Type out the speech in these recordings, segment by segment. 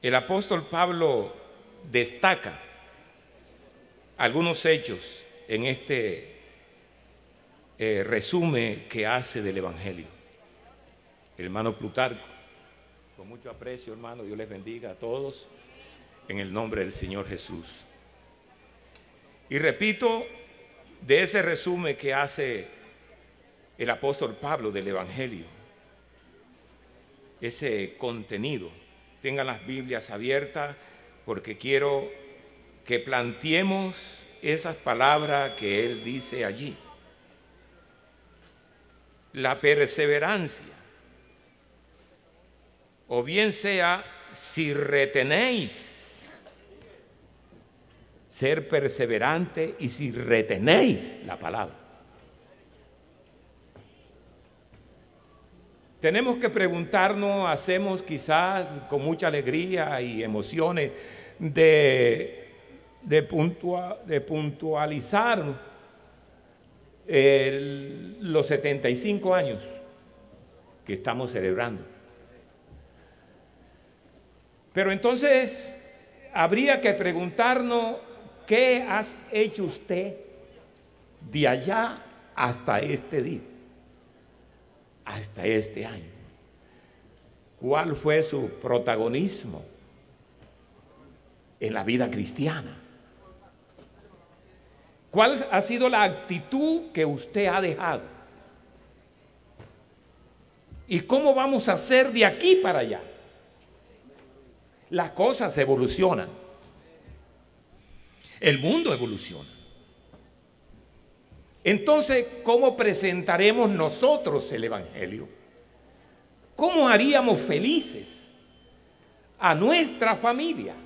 el apóstol Pablo destaca algunos hechos en este resumen que hace del Evangelio. El hermano Plutarco, con mucho aprecio, hermano, Dios les bendiga a todos en el nombre del Señor Jesús. Y repito, de ese resumen que hace el apóstol Pablo del Evangelio, ese contenido, tengan las Biblias abiertas porque quiero que planteemos esas palabras que él dice allí. La perseverancia, o bien sea si retenéis, ser perseverante y si retenéis la palabra. Tenemos que preguntarnos, hacemos quizás con mucha alegría y emociones de puntualizar los 75 años que estamos celebrando. Pero entonces habría que preguntarnos, ¿qué has hecho usted de allá hasta este día? Hasta este año. ¿Cuál fue su protagonismo en la vida cristiana? ¿Cuál ha sido la actitud que usted ha dejado? ¿Y cómo vamos a hacer de aquí para allá? Las cosas evolucionan. El mundo evoluciona. Entonces, ¿cómo presentaremos nosotros el Evangelio? ¿Cómo haríamos felices a nuestra familia?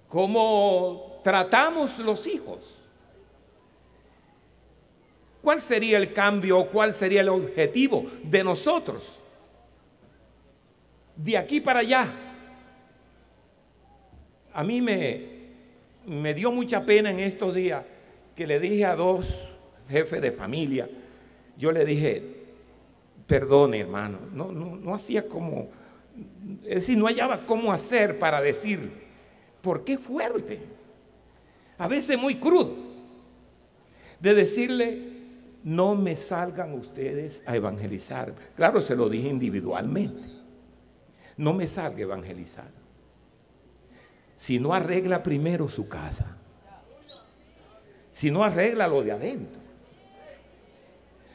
¿Cómo tratamos los hijos? ¿Cuál sería el cambio? ¿Cuál sería el objetivo de nosotros? De aquí para allá. A mí me dio mucha pena en estos días que le dije a dos jefes de familia, yo le dije, perdone hermano, no hacía como, es decir, no hallaba cómo hacer para decir, ¿por qué fuerte? A veces muy crudo, de decirle, no me salgan ustedes a evangelizar. Claro, se lo dije individualmente, no me salga a evangelizar. Si no arregla primero su casa, si no arregla lo de adentro,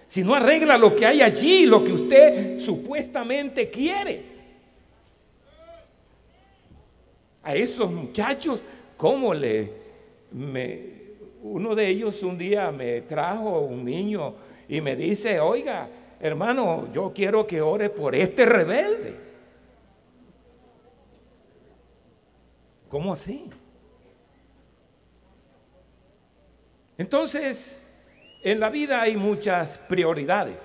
si no arregla lo que hay allí, lo que usted supuestamente quiere. A esos muchachos, ¿cómo uno de ellos un día me trajo un niño y me dice, oiga, hermano, yo quiero que ore por este rebelde. ¿Cómo así? Entonces, en la vida hay muchas prioridades,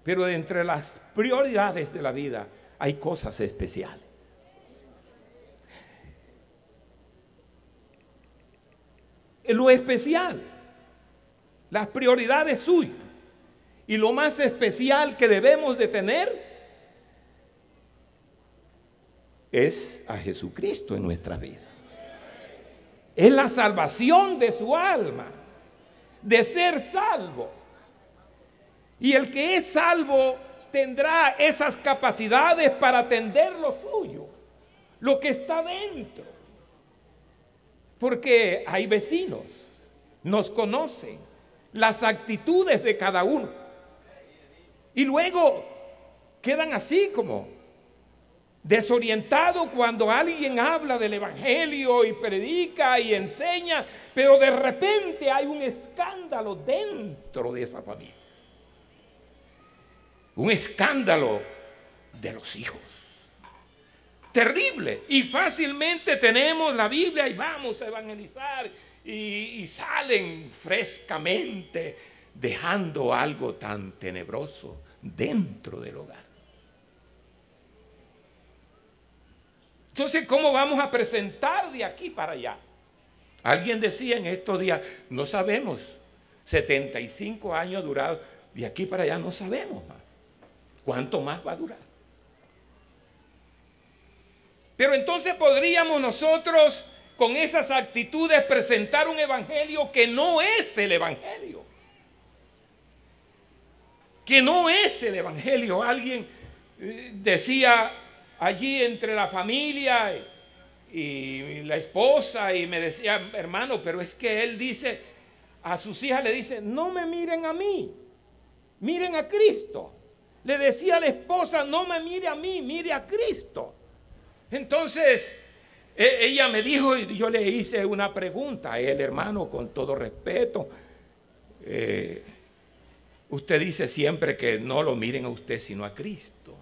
pero de entre las prioridades de la vida hay cosas especiales. Lo especial, las prioridades suyas y lo más especial que debemos de tener es a Jesucristo en nuestra vida. Es la salvación de su alma, de ser salvo. Y el que es salvo tendrá esas capacidades para atender lo suyo, lo que está dentro. Porque hay vecinos, nos conocen las actitudes de cada uno. Y luego quedan así como desorientado cuando alguien habla del Evangelio y predica y enseña, pero de repente hay un escándalo dentro de esa familia. Un escándalo de los hijos. Terrible. Y fácilmente tenemos la Biblia y vamos a evangelizar y salen frescamente dejando algo tan tenebroso dentro del hogar. Entonces, ¿cómo vamos a presentar de aquí para allá? Alguien decía en estos días, no sabemos, 75 años durados, de aquí para allá no sabemos más. ¿Cuánto más va a durar? Pero entonces podríamos nosotros con esas actitudes presentar un evangelio que no es el evangelio. Que no es el evangelio. Alguien decía allí entre la familia y la esposa, y me decía, hermano, pero es que él dice, a sus hijas le dice, no me miren a mí, miren a Cristo. Le decía a la esposa, no me mire a mí, mire a Cristo. Entonces, ella me dijo, y yo le hice una pregunta a él, hermano, con todo respeto. Usted dice siempre que no lo miren a usted, sino a Cristo.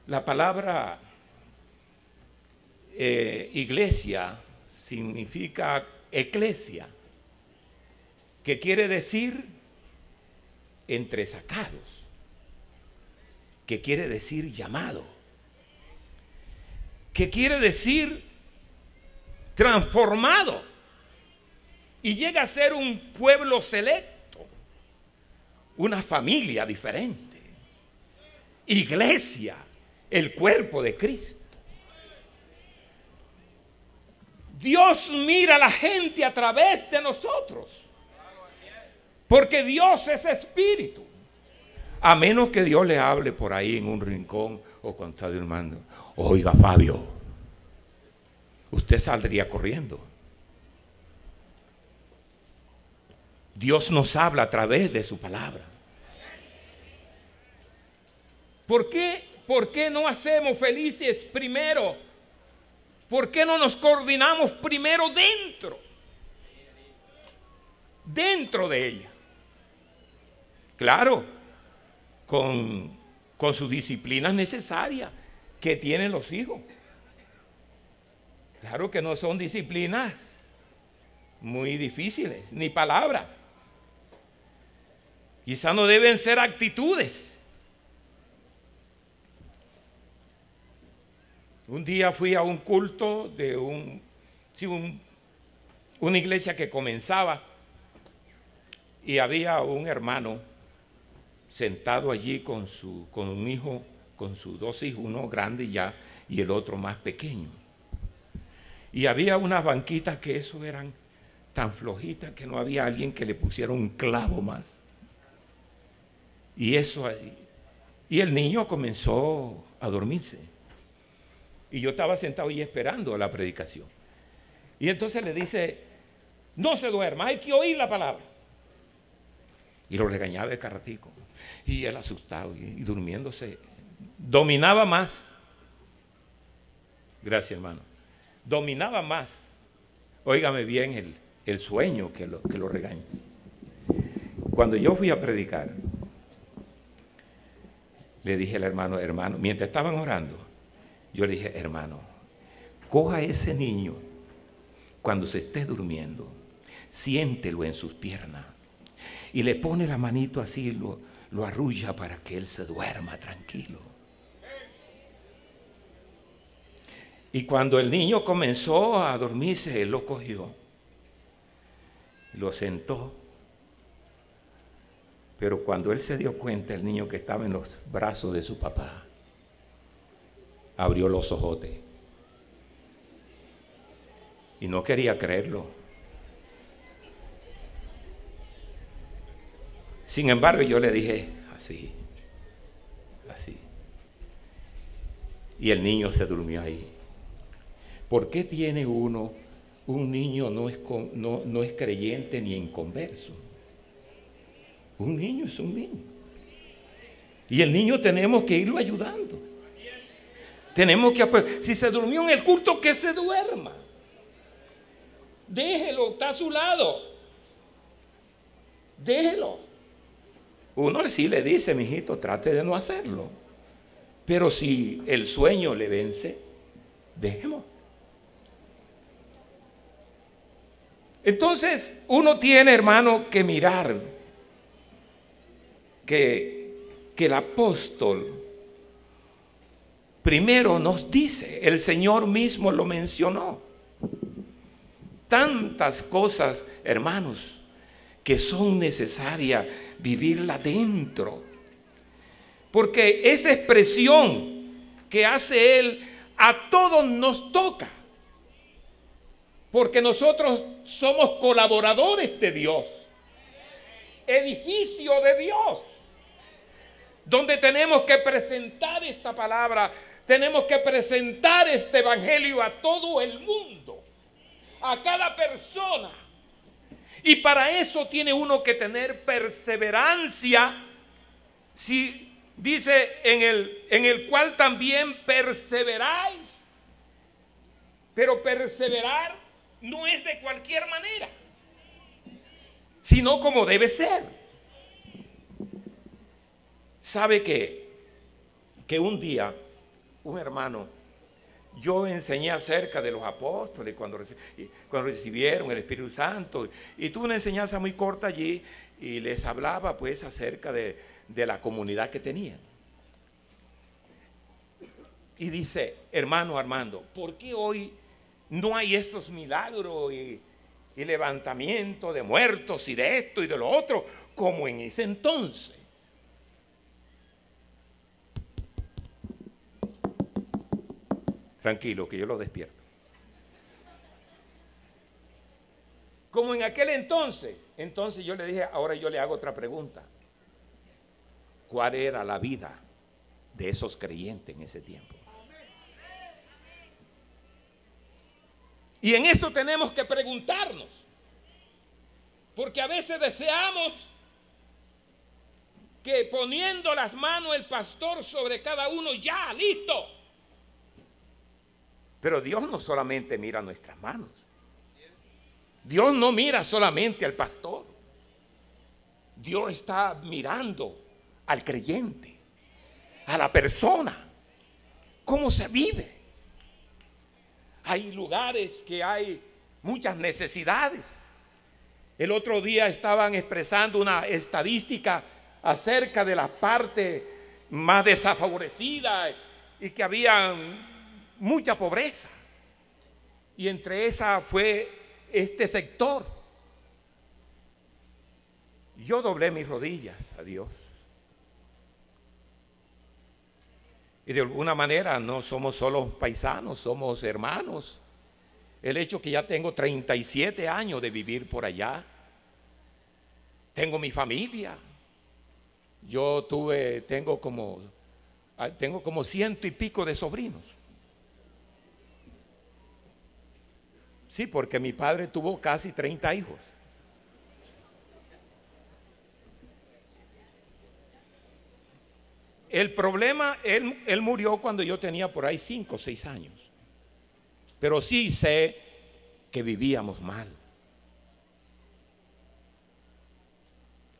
La palabra iglesia significa eclesia, que quiere decir entresacados, que quiere decir llamado, que quiere decir transformado, y llega a ser un pueblo selecto, una familia diferente, iglesia, el cuerpo de Cristo. Dios mira a la gente a través de nosotros, porque Dios es espíritu. A menos que Dios le hable por ahí en un rincón o cuando está durmiendo. Oiga, Fabio, usted saldría corriendo. Dios nos habla a través de su palabra. ¿Por qué no hacemos felices primero? ¿Por qué no nos coordinamos primero dentro de ella? Claro, con sus disciplinas necesarias que tienen los hijos. Claro que no son disciplinas muy difíciles, ni palabras. Quizá no deben ser actitudes. Un día fui a un culto de una iglesia que comenzaba, y había un hermano sentado allí con un hijo, con sus dos hijos, uno grande ya y el otro más pequeño. Y había unas banquitas que eso eran tan flojitas que no había alguien que le pusiera un clavo más. Y el niño comenzó a dormirse. Y yo estaba sentado y esperando la predicación. Y entonces le dice, no se duerma, hay que oír la palabra. Y lo regañaba de carratico. Y él asustado y durmiéndose. Dominaba más. Gracias, hermano. Dominaba más. Óigame bien el sueño que lo regaña. Cuando yo fui a predicar, le dije al hermano, mientras estaban orando, yo le dije, hermano, coja a ese niño cuando se esté durmiendo, siéntelo en sus piernas y le pone la manito así, lo arrulla para que él se duerma tranquilo. Y cuando el niño comenzó a dormirse, él lo cogió, lo sentó. Pero cuando él se dio cuenta, el niño que estaba en los brazos de su papá, abrió los ojotes. Y no quería creerlo. Sin embargo, yo le dije, así. Y el niño se durmió ahí. ¿Por qué tiene un niño no es creyente ni inconverso? Un niño es un niño. Y el niño tenemos que irlo ayudando. Tenemos que, si se durmió en el culto, que se duerma. Déjelo, está a su lado. Déjelo. Uno sí le dice, mijito, trate de no hacerlo. Pero si el sueño le vence, déjelo. Entonces, uno tiene, hermano, que mirar que el apóstol primero nos dice, el Señor mismo lo mencionó. Tantas cosas, hermanos, que son necesarias vivirla dentro. Porque esa expresión que hace él A todos nos toca. Porque nosotros somos colaboradores de Dios. Edificio de Dios. Donde tenemos que presentar esta palabra. Tenemos que presentar este evangelio a todo el mundo. A cada persona. Y para eso tiene uno que tener perseverancia. Si dice en el cual también perseveráis. Pero perseverar no es de cualquier manera, sino como debe ser. Sabe que un día, un hermano, yo enseñé acerca de los apóstoles cuando recibieron el Espíritu Santo, y tuve una enseñanza muy corta allí y les hablaba pues acerca de la comunidad que tenían. Y dice, hermano Armando, ¿por qué hoy no hay estos milagros y levantamiento de muertos y de esto y de lo otro como en ese entonces? Tranquilo, que yo lo despierto. Como en aquel entonces. Entonces yo le dije, ahora yo le hago otra pregunta. ¿Cuál era la vida de esos creyentes en ese tiempo? Y en eso tenemos que preguntarnos. Porque a veces deseamos que poniendo las manos el pastor sobre cada uno, ya, listo. Pero Dios no solamente mira nuestras manos. Dios no mira solamente al pastor. Dios está mirando al creyente, a la persona, cómo se vive. Hay lugares que hay muchas necesidades. El otro día estaban expresando una estadística acerca de las partes más desfavorecidas y que había mucha pobreza. Y entre esa fue este sector. Yo doblé mis rodillas a Dios. Y de alguna manera no somos solo paisanos, somos hermanos. El hecho que ya tengo 37 años de vivir por allá. Tengo mi familia. Yo tengo como 100 y pico de sobrinos. Sí, porque mi padre tuvo casi 30 hijos. El problema, él murió cuando yo tenía por ahí 5 o 6 años. Pero sí sé que vivíamos mal.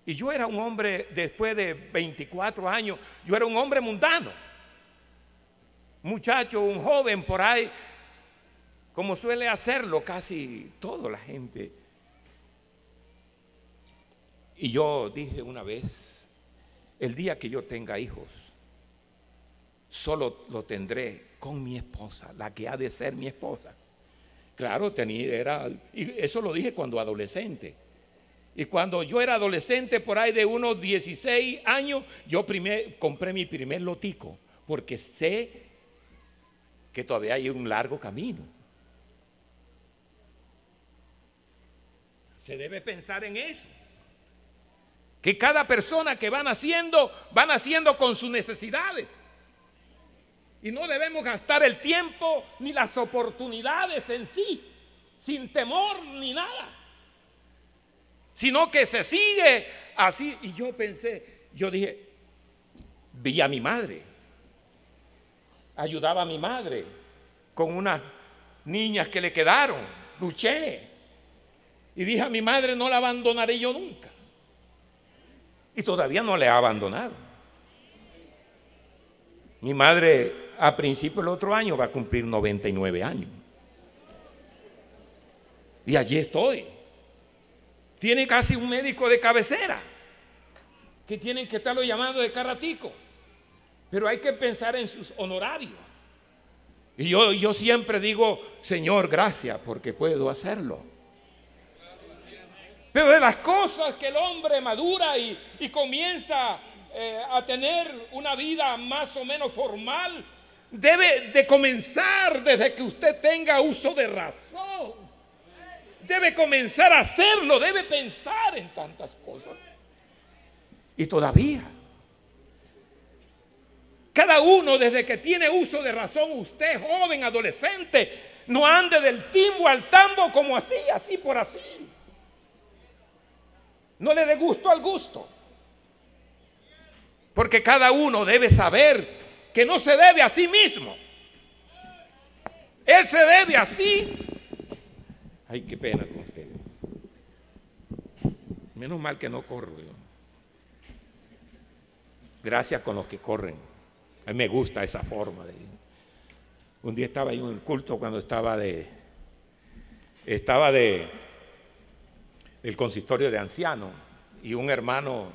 Y yo era un hombre, después de 24 años, yo era un hombre mundano. Muchacho, un joven por ahí, como suele hacerlo casi toda la gente. Y yo dije una vez, el día que yo tenga hijos, solo lo tendré con mi esposa, la que ha de ser mi esposa. Claro, y eso lo dije cuando adolescente. Y cuando yo era adolescente, por ahí de unos 16 años, yo compré mi primer lotico, porque sé que todavía hay un largo camino. Se debe pensar en eso. Que cada persona que va naciendo con sus necesidades. Y no debemos gastar el tiempo ni las oportunidades en sí, sin temor ni nada. Sino que se sigue así. Y yo dije, vi a mi madre. Ayudaba a mi madre con unas niñas que le quedaron. Luché. Y dije a mi madre, no la abandonaré yo nunca. Y todavía no le ha abandonado. Mi madre a principio del otro año va a cumplir 99 años. Y allí estoy. Tiene casi un médico de cabecera que tienen que estarlo llamando de cada ratico. Pero hay que pensar en sus honorarios. Y yo siempre digo, Señor, gracias porque puedo hacerlo. Pero de las cosas que el hombre madura y comienza a tener una vida más o menos formal, debe de comenzar desde que usted tenga uso de razón. Debe comenzar a hacerlo, debe pensar en tantas cosas. Y todavía, cada uno desde que tiene uso de razón, usted joven, adolescente, no ande del timbo al tambo como así, así por así. No le dé gusto al gusto. Porque cada uno debe saber que no se debe a sí mismo. Él se debe a sí. Ay, qué pena con usted. Menos mal que no corro yo. Gracias con los que corren. A mí me gusta esa forma de ir. Un día estaba yo en el culto cuando estaba del consistorio de ancianos, y un hermano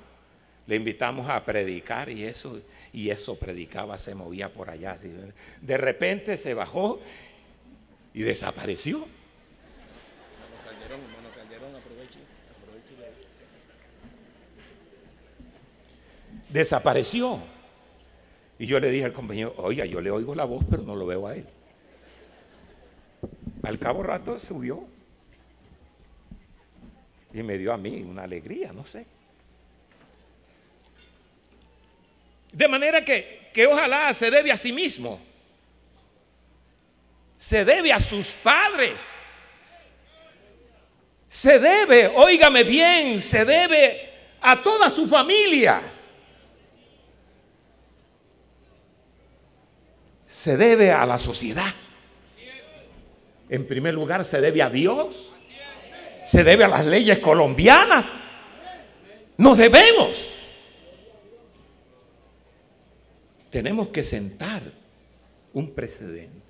le invitamos a predicar y eso predicaba, se movía por allá así. De repente se bajó y desapareció. Hermano Calderón, aproveche. Desapareció. Y yo le dije al compañero, oiga, yo le oigo la voz, pero no lo veo a él. Al cabo rato subió y me dio a mí una alegría, no sé. De manera que ojalá se debe a sí mismo, se debe a sus padres, se debe, óigame bien, se debe a toda su familia, se debe a la sociedad. En primer lugar, se debe a Dios, se debe a las leyes colombianas. Nos debemos. Tenemos que sentar un precedente.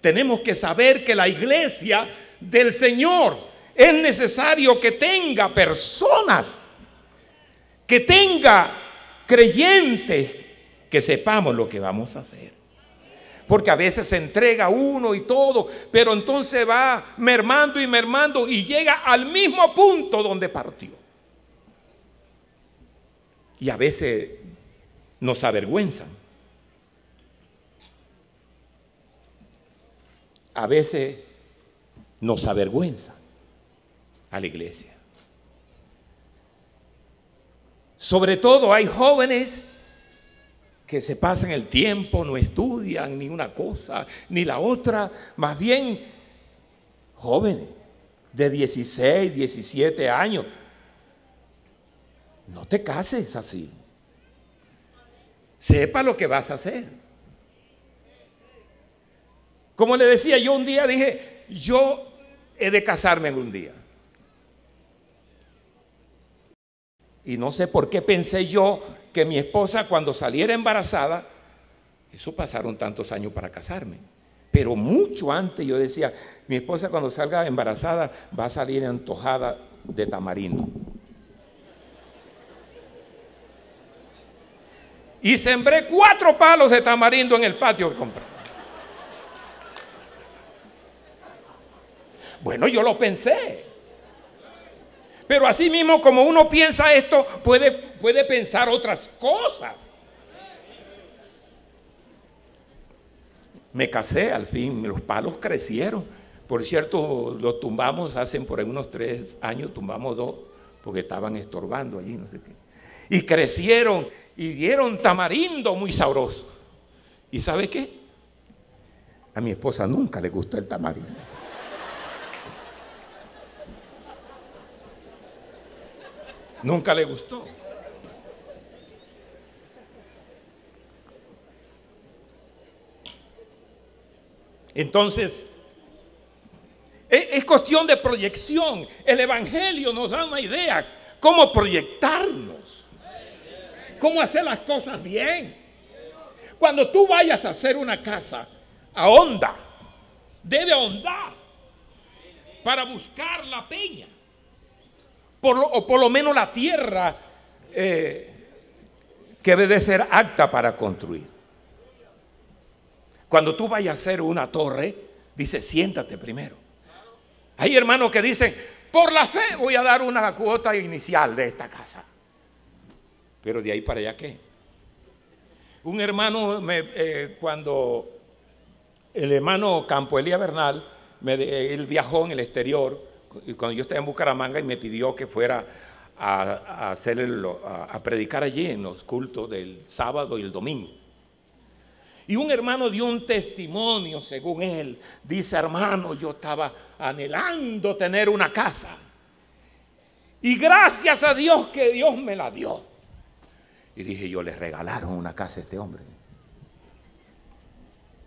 Tenemos que saber que la iglesia del Señor es necesario que tenga personas, que tenga creyentes, que sepamos lo que vamos a hacer. Porque a veces se entrega uno y todo, pero entonces va mermando y mermando y llega al mismo punto donde partió. Y a veces nos avergüenzan. A veces nos avergüenzan a la iglesia. Sobre todo hay jóvenes que se pasan el tiempo, no estudian ni una cosa ni la otra, más bien jóvenes de 16, 17 años. No te cases así. Sepa lo que vas a hacer. Como le decía, yo un día dije, yo he de casarme algún día. Y no sé por qué pensé yo que mi esposa cuando saliera embarazada, eso pasaron tantos años para casarme. Pero mucho antes yo decía, mi esposa cuando salga embarazada va a salir antojada de tamarindo. Y sembré 4 palos de tamarindo en el patio que compré. Bueno, yo lo pensé. Pero así mismo como uno piensa esto, puede pensar otras cosas. Me casé al fin, los palos crecieron. Por cierto, los tumbamos hace por unos 3 años, tumbamos 2 porque estaban estorbando allí, no sé qué. Y crecieron y dieron tamarindo muy sabroso. ¿Y sabe qué? A mi esposa nunca le gustó el tamarindo. Nunca le gustó. Entonces, es cuestión de proyección. El Evangelio nos da una idea cómo proyectarnos, cómo hacer las cosas bien. Cuando tú vayas a hacer una casa, ahonda, debe ahondar para buscar la peña. O por lo menos la tierra que debe de ser apta para construir. Cuando tú vayas a hacer una torre, dice, siéntate primero. Hay hermanos que dicen, por la fe voy a dar una cuota inicial de esta casa. Pero de ahí para allá, ¿qué? Un hermano, cuando el hermano Campo Elías Bernal, él viajó en el exterior, y cuando yo estaba en Bucaramanga, y me pidió que fuera a predicar allí en los cultos del sábado y el domingo. Y un hermano dio un testimonio, según él, dice: hermano, yo estaba anhelando tener una casa, y gracias a Dios que Dios me la dio. Y dije yo: le regalaron una casa a este hombre.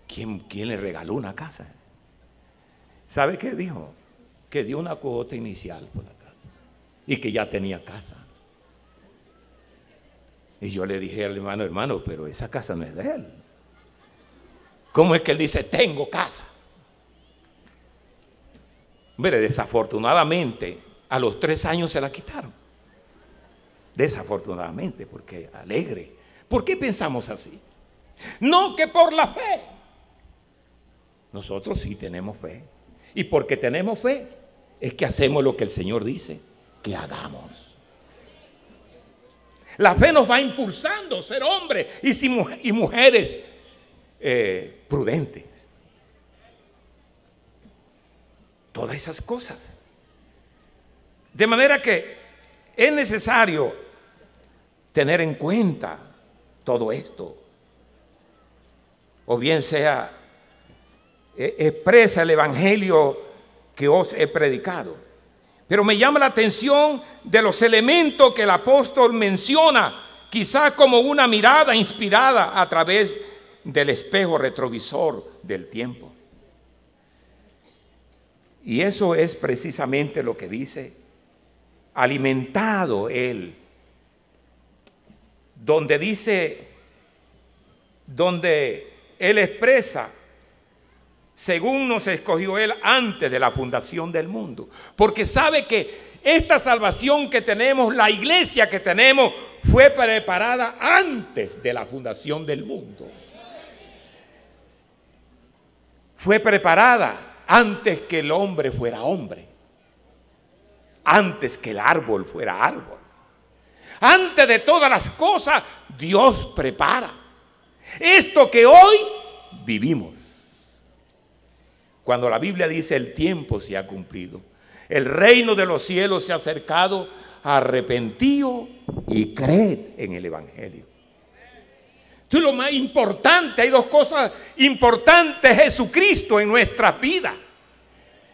¿Quién le regaló una casa? ¿Sabe qué dijo? Que dio una cuota inicial por la casa y que ya tenía casa. Y yo le dije al hermano: hermano, pero esa casa no es de él. ¿Cómo es que él dice tengo casa? Mire, desafortunadamente a los 3 años se la quitaron. Desafortunadamente, porque alegre. ¿Por qué pensamos así? No que por la fe. Nosotros sí tenemos fe. Y porque tenemos fe es que hacemos lo que el Señor dice que hagamos. La fe nos va impulsando a ser hombres y mujeres prudentes. Todas esas cosas. De manera que es necesario tener en cuenta todo esto. O bien sea, expresa el evangelio que os he predicado. Pero me llama la atención de los elementos que el apóstol menciona, quizás como una mirada inspirada a través del espejo retrovisor del tiempo. Y eso es precisamente lo que dice: alimentado él, donde dice, donde él expresa, según nos escogió él antes de la fundación del mundo. Porque sabe que esta salvación que tenemos, la iglesia que tenemos, fue preparada antes de la fundación del mundo. Fue preparada antes que el hombre fuera hombre. Antes que el árbol fuera árbol. Antes de todas las cosas, Dios prepara esto que hoy vivimos. Cuando la Biblia dice el tiempo se ha cumplido, el reino de los cielos se ha acercado, arrepentíos y creed en el evangelio. Esto es lo más importante. Hay 2 cosas importantes: Jesucristo en nuestras vidas,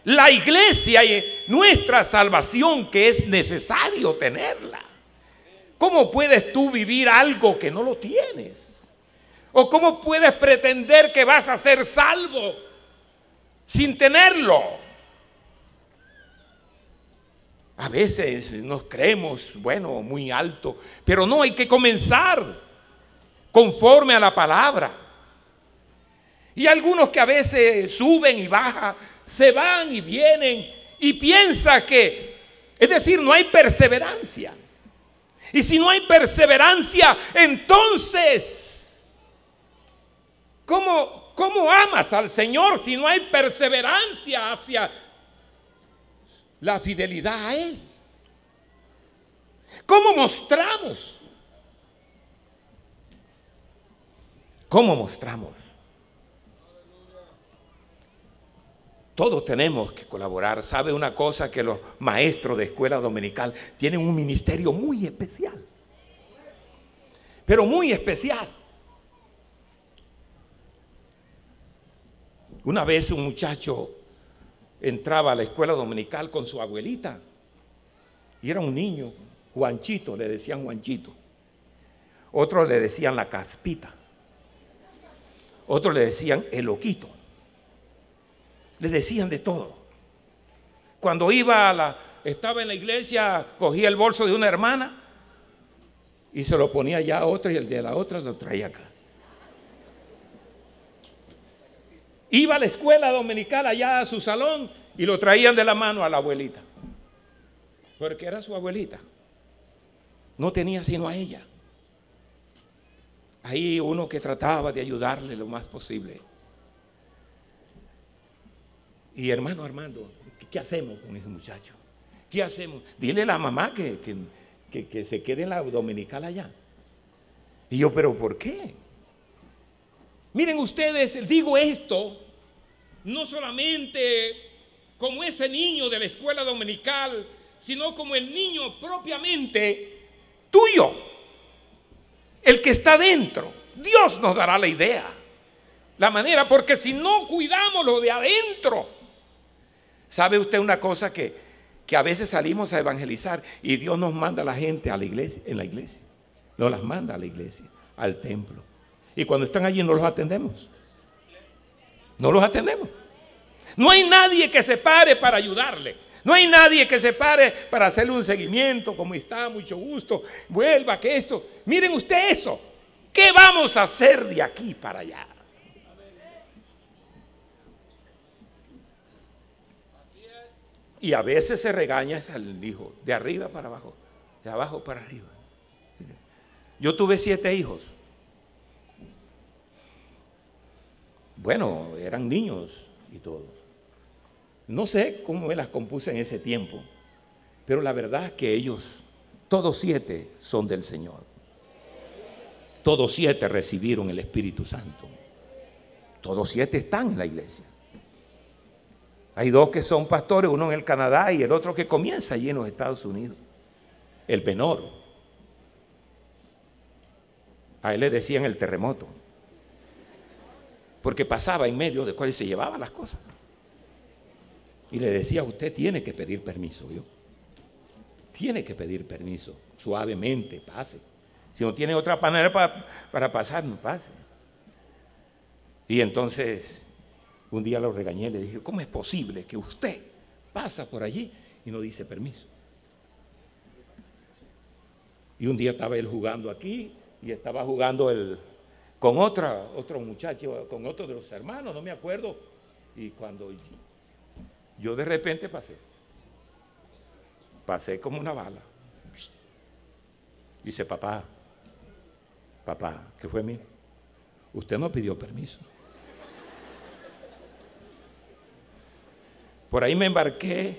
la iglesia y nuestra salvación, que es necesario tenerla. ¿Cómo puedes tú vivir algo que no lo tienes? ¿O cómo puedes pretender que vas a ser salvo sin tenerlo? A veces nos creemos, bueno, muy alto, pero no, hay que comenzar conforme a la palabra. Y algunos que a veces suben y bajan, se van y vienen y piensan que, es decir, no hay perseverancia. Y si no hay perseverancia, entonces, ¿cómo amas al Señor si no hay perseverancia hacia la fidelidad a Él? ¿Cómo mostramos? ¿Cómo mostramos? Todos tenemos que colaborar. ¿Sabe una cosa? Que los maestros de escuela dominical tienen un ministerio muy especial. Pero muy especial. Una vez un muchacho entraba a la escuela dominical con su abuelita. Y era un niño, Juanchito, le decían Juanchito. Otros le decían la Caspita. Otros le decían el Loquito. Le decían de todo. Cuando estaba en la iglesia, cogía el bolso de una hermana y se lo ponía allá a otra, y el de la otra lo traía acá. Iba a la escuela dominical allá a su salón y lo traían de la mano a la abuelita. Porque era su abuelita. No tenía sino a ella. Ahí uno que trataba de ayudarle lo más posible. Y hermano Armando, ¿qué hacemos con ese muchacho? ¿Qué hacemos? Dile a la mamá que se quede en la dominical allá. Y yo, ¿pero por qué? Miren ustedes, digo esto no solamente como ese niño de la escuela dominical, sino como el niño propiamente tuyo, el que está dentro. Dios nos dará la idea, la manera, porque si no cuidamos lo de adentro. ¿Sabe usted una cosa? Que a veces salimos a evangelizar y Dios nos manda a la gente a la iglesia, en la iglesia. Nos las manda a la iglesia, al templo. Y cuando están allí no los atendemos. No los atendemos. No hay nadie que se pare para ayudarle. No hay nadie que se pare para hacerle un seguimiento. ¿Cómo está? Mucho gusto. Vuelva, que esto. Miren usted eso. ¿Qué vamos a hacer de aquí para allá? Y a veces se regaña al hijo, de arriba para abajo, de abajo para arriba. Yo tuve 7 hijos. Bueno, eran niños y todos. No sé cómo me las compuse en ese tiempo, pero la verdad es que ellos, todos 7 son del Señor. Todos 7 recibieron el Espíritu Santo. Todos 7 están en la iglesia. Hay 2 que son pastores, uno en el Canadá y el otro que comienza allí en los Estados Unidos. El menor. A él le decían el terremoto, porque pasaba en medio de cuál se llevaba las cosas. Y le decía, usted tiene que pedir permiso, ¿yo? Tiene que pedir permiso, suavemente, pase. Si no tiene otra manera para pasar, no pase. Y entonces, un día lo regañé, le dije, ¿cómo es posible que usted pasa por allí y no dice permiso? Y un día estaba él jugando aquí y estaba jugando con otro muchacho, con otro de los hermanos, no me acuerdo. Y cuando yo de repente pasé como una bala. Dice, papá, ¿qué fue mío? Usted no pidió permiso. Por ahí me embarqué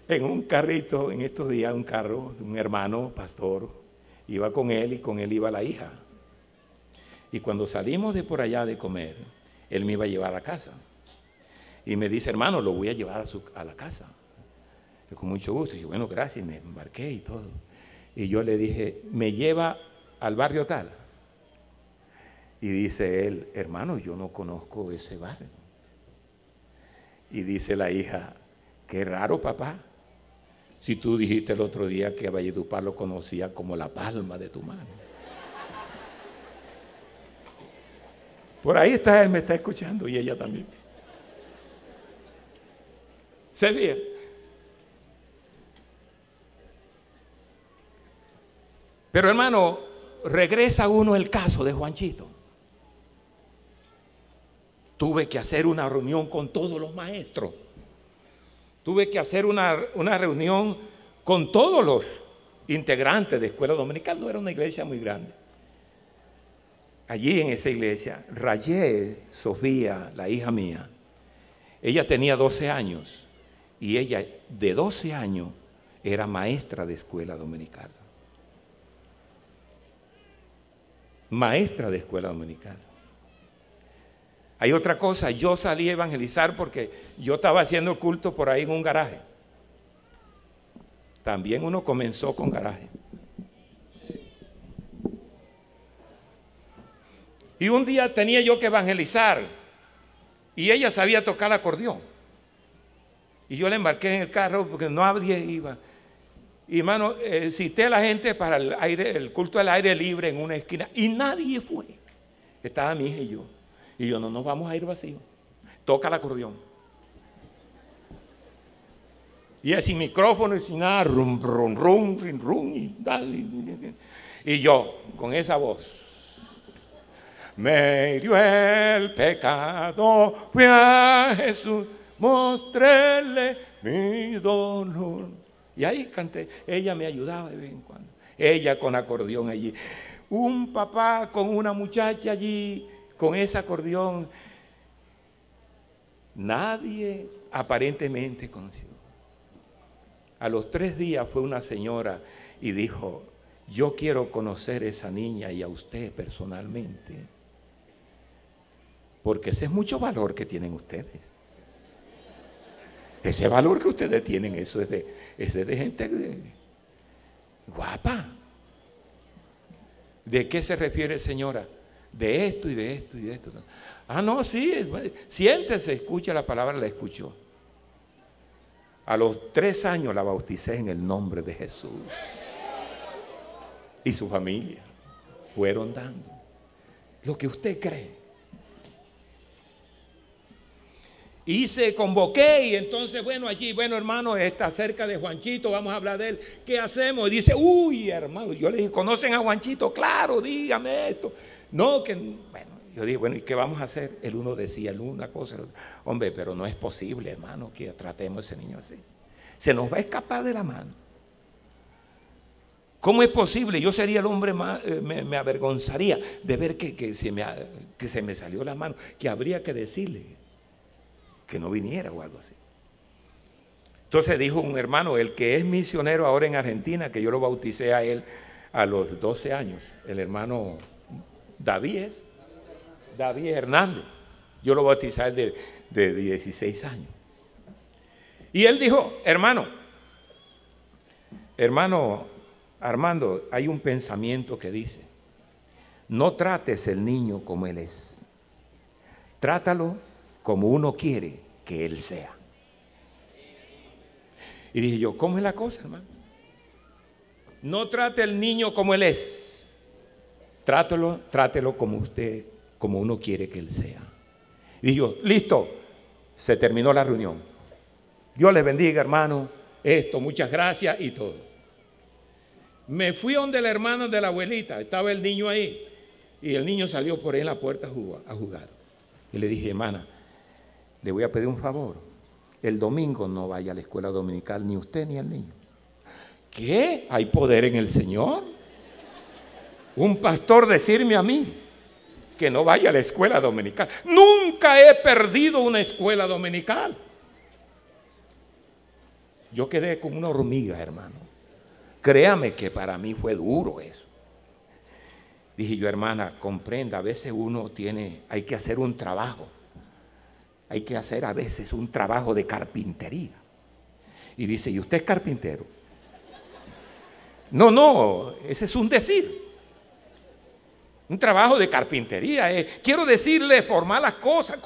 en un carrito en estos días, un carro de un hermano pastor. Iba con él y con él iba la hija. Y cuando salimos de por allá de comer, él me iba a llevar a casa. Y me dice, hermano, lo voy a llevar a la casa. Yo, con mucho gusto. Y yo, bueno, gracias, me embarqué y todo. Y yo le dije, ¿me lleva al barrio tal? Y dice él, hermano, yo no conozco ese barrio. Y dice la hija, qué raro, papá. Si tú dijiste el otro día que Valledupar lo conocía como la palma de tu mano. Por ahí está, él me está escuchando y ella también. ¿Se ve? Pero hermano, regresa uno el caso de Juanchito. Tuve que hacer una reunión con todos los maestros. Tuve que hacer una reunión con todos los integrantes de Escuela Dominical. No era una iglesia muy grande. Allí en esa iglesia, Rayé Sofía, la hija mía, ella tenía 12 años y ella de 12 años era maestra de Escuela Dominical. Maestra de Escuela Dominical. Hay otra cosa, yo salí a evangelizar porque yo estaba haciendo culto por ahí en un garaje. También uno comenzó con garaje. Y un día tenía yo que evangelizar y ella sabía tocar acordeón. Y yo le embarqué en el carro porque no nadie iba. Y hermano, cité a la gente para el culto al aire libre en una esquina y nadie fue. Estaba mi hija y yo. Y yo, no nos vamos a ir vacíos. Toca el acordeón. Y sin micrófono y sin nada, rum, rum, rum, rum, rum, y tal. Y yo, con esa voz. Me hirió el pecado, fui a Jesús, mostréle mi dolor. Y ahí canté, ella me ayudaba de vez en cuando. Ella con acordeón allí. Un papá con una muchacha allí, con ese acordeón. Nadie aparentemente conoció. A los 3 días fue una señora y dijo, yo quiero conocer a esa niña y a usted personalmente. Porque ese es mucho valor que tienen ustedes. Ese valor que ustedes tienen, eso es de gente guapa. ¿De qué se refiere, señora? De esto y de esto y de esto. Ah, no, sí, siéntese, escucha la palabra, la escuchó. A los 3 años la bauticé en el nombre de Jesús. Y su familia fueron dando lo que usted cree. Y se convoqué y entonces, bueno, allí, bueno, hermano, está cerca de Juanchito, vamos a hablar de él. ¿Qué hacemos? Y dice, uy, hermano, yo le dije, ¿conocen a Juanchito? Claro, dígame esto. No, que, bueno, yo dije, bueno, ¿y qué vamos a hacer? El uno decía una cosa, el otro. Hombre, pero no es posible, hermano, que tratemos a ese niño así. Se nos va a escapar de la mano. ¿Cómo es posible? Yo sería el hombre más, me avergonzaría de ver que se me salió la mano, que habría que decirle que no viniera o algo así. Entonces dijo un hermano, el que es misionero ahora en Argentina, que yo lo bauticé a él a los 12 años, el hermano David Hernández, yo lo bauticé a él de 16 años. Y él dijo, hermano Armando, hay un pensamiento que dice, no trates el niño como él es, trátalo como uno quiere que él sea. Y dije yo, ¿cómo es la cosa, hermano? No trate el niño como él es, trátelo como uno quiere que él sea. Y dije yo, listo, se terminó la reunión. Dios les bendiga, hermano, muchas gracias y todo. Me fui donde el hermano de la abuelita, estaba el niño ahí, y el niño salió por ahí en la puerta a jugar. Y le dije, hermana, le voy a pedir un favor, el domingo no vaya a la escuela dominical, ni usted ni el niño. ¿Qué? ¿Hay poder en el Señor? Un pastor decirme a mí que no vaya a la escuela dominical. Nunca he perdido una escuela dominical. Yo quedé como una hormiga, hermano. Créame que para mí fue duro eso. Dije yo, hermana, comprenda, a veces hay que hacer un trabajo. Hay que hacer a veces un trabajo de carpintería. Y dice, ¿y usted es carpintero? No, ese es un decir. Un trabajo de carpintería. Quiero decirle, formar las cosas,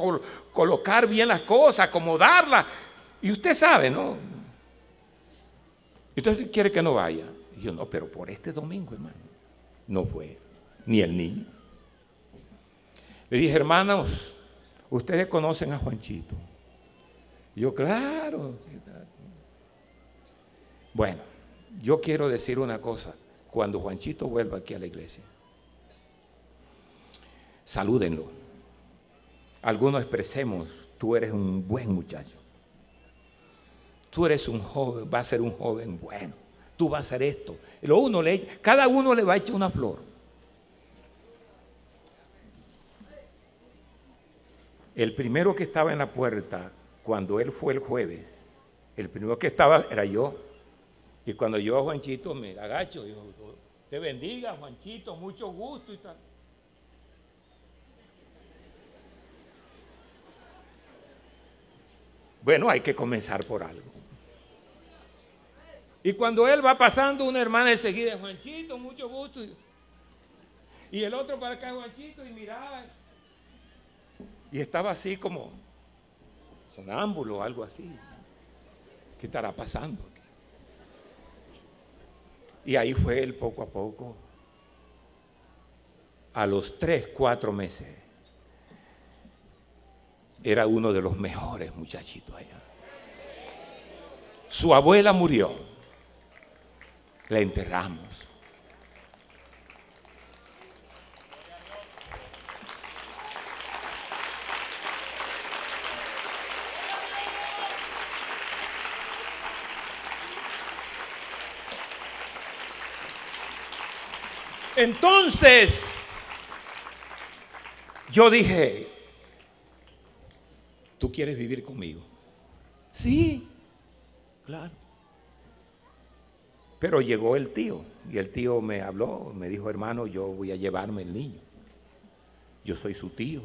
colocar bien las cosas, acomodarlas. Y usted sabe, ¿no? Entonces quiere que no vaya. Y yo, no, pero por este domingo, hermano. No fue, ni el niño. Le dije, hermanos, ustedes conocen a Juanchito. Y yo, claro. Bueno, yo quiero decir una cosa. Cuando Juanchito vuelva aquí a la iglesia, salúdenlo. Algunos expresemos, tú eres un buen muchacho. Tú eres un joven, vas a ser un joven bueno. Tú vas a hacer esto. Cada uno le va a echar una flor. El primero que estaba en la puerta, cuando él fue el jueves, el primero que estaba era yo. Y cuando yo a Juanchito me agacho, digo, te bendiga, Juanchito, mucho gusto y tal. Bueno, hay que comenzar por algo. Y cuando él va pasando, una hermana enseguida, Juanchito, mucho gusto. Y el otro para acá, Juanchito, y miraba. Y estaba así como sonámbulo, algo así. ¿Qué estará pasando aquí? Y ahí fue él poco a poco. A los 3, 4 meses, era uno de los mejores muchachitos allá. Su abuela murió. La enterramos. Entonces, yo dije, ¿tú quieres vivir conmigo? Sí, claro. Pero llegó el tío y el tío me habló, me dijo, hermano, yo voy a llevarme el niño. Yo soy su tío.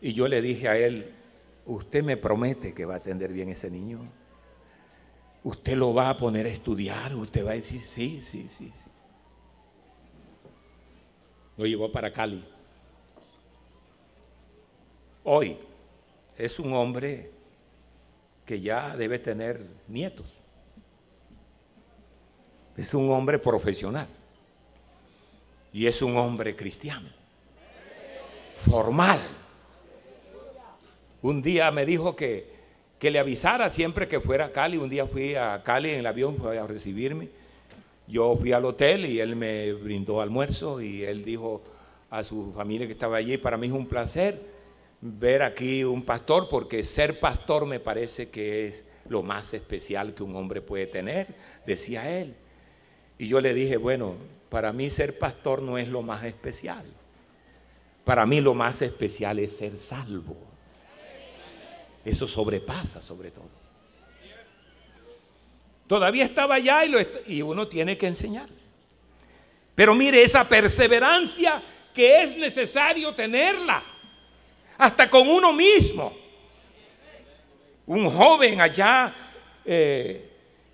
Y yo le dije a él, usted me promete que va a atender bien a ese niño. Usted lo va a poner a estudiar. Usted va a decir, sí, sí, sí, sí. Lo llevó para Cali. Hoy es un hombre que ya debe tener nietos. Es un hombre profesional. Y es un hombre cristiano. Formal. Un día me dijo que le avisara siempre que fuera a Cali. Un día fui a Cali en el avión, fue a recibirme. Yo fui al hotel y él me brindó almuerzo y él dijo a su familia que estaba allí, para mí es un placer ver aquí un pastor, porque ser pastor me parece que es lo más especial que un hombre puede tener, decía él. Y yo le dije, bueno, para mí ser pastor no es lo más especial. Para mí lo más especial es ser salvo. Eso sobrepasa sobre todo. Todavía estaba allá y uno tiene que enseñar. Pero mire, esa perseverancia que es necesario tenerla, hasta con uno mismo. Un joven allá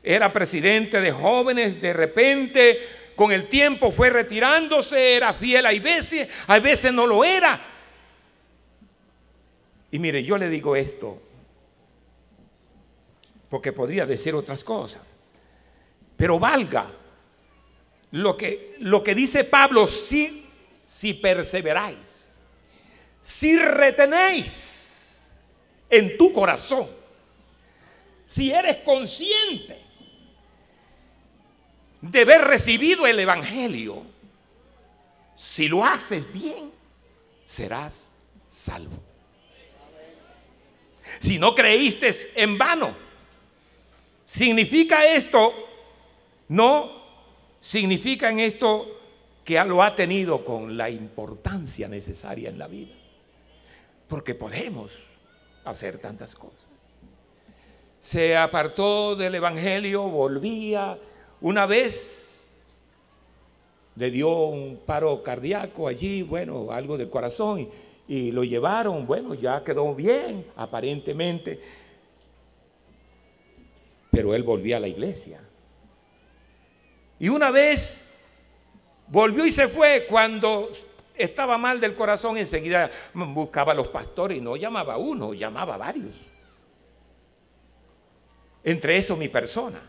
era presidente de jóvenes, de repente con el tiempo fue retirándose, era fiel a veces no lo era. Y mire, yo le digo esto, porque podría decir otras cosas, pero valga lo que dice Pablo, si perseveráis, si retenéis en tu corazón, si eres consciente de haber recibido el evangelio, si lo haces bien, serás salvo. Si no creíste en vano, significa esto, no significa en esto que lo ha tenido con la importancia necesaria en la vida, porque podemos hacer tantas cosas. Se apartó del evangelio, volvía, una vez le dio un paro cardíaco allí, bueno, algo del corazón, y lo llevaron, bueno, ya quedó bien, aparentemente, pero él volvía a la iglesia. Y una vez volvió y se fue. Cuando estaba mal del corazón, enseguida buscaba a los pastores y no llamaba a uno, llamaba a varios. Entre eso mi persona.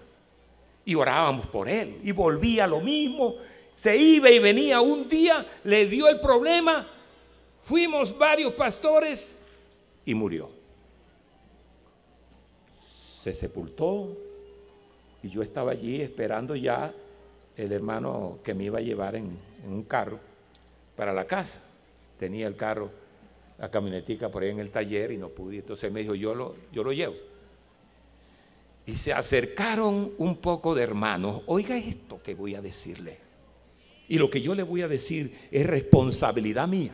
Y orábamos por él. Y volvía lo mismo. Se iba y venía. Un día le dio el problema. Fuimos varios pastores y murió. Se sepultó. Y yo estaba allí esperando ya el hermano que me iba a llevar en un carro para la casa. Tenía el carro, la camionetica por ahí en el taller y no pude. Entonces me dijo, yo lo llevo. Y se acercaron un poco de hermanos. Oiga esto que voy a decirle. Y lo que yo le voy a decir es responsabilidad mía.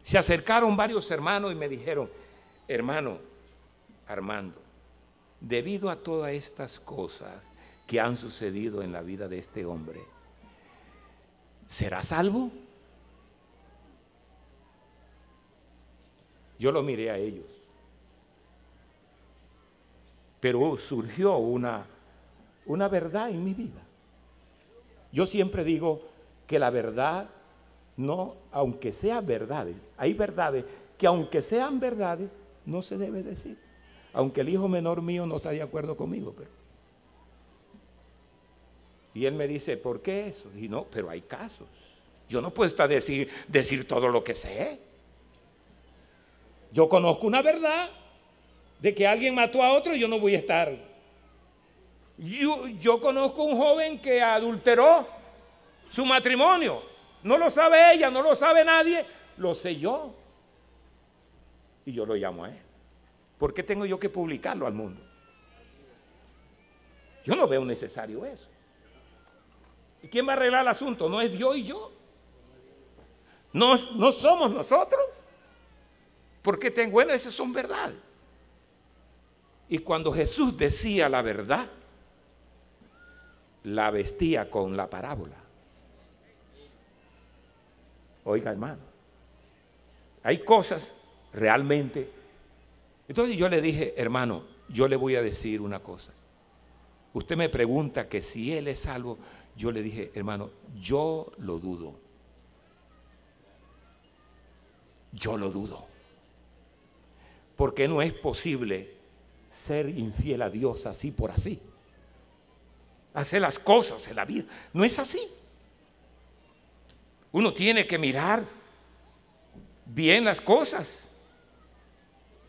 Se acercaron varios hermanos y me dijeron, hermano Armando, debido a todas estas cosas que han sucedido en la vida de este hombre, ¿será salvo? Yo lo miré a ellos, pero surgió una verdad en mi vida. Yo siempre digo que la verdad, no, aunque sean verdades, hay verdades que aunque sean verdades, no se debe decir. Aunque el hijo menor mío no está de acuerdo conmigo, y él me dice, ¿por qué eso? Y no, pero hay casos. Yo no puedo estar decir todo lo que sé. Yo conozco una verdad de que alguien mató a otro y yo no voy a estar. Yo conozco un joven que adulteró su matrimonio. No lo sabe ella, no lo sabe nadie, lo sé yo. Y yo lo llamo a él. ¿Por qué tengo yo que publicarlo al mundo? Yo no veo necesario eso. ¿Y quién va a arreglar el asunto? ¿No es Dios y yo? ¿No somos nosotros? Porque bueno, esas son verdades. Y cuando Jesús decía la verdad, la vestía con la parábola. Oiga, hermano, Hay cosas realmente. Entonces yo le dije, hermano, yo le voy a decir una cosa. Usted me pregunta que si él es salvo. Yo le dije, hermano, yo lo dudo. Yo lo dudo. Porque no es posible ser infiel a Dios así por así. Hacer las cosas en la vida. No es así. Uno tiene que mirar bien las cosas.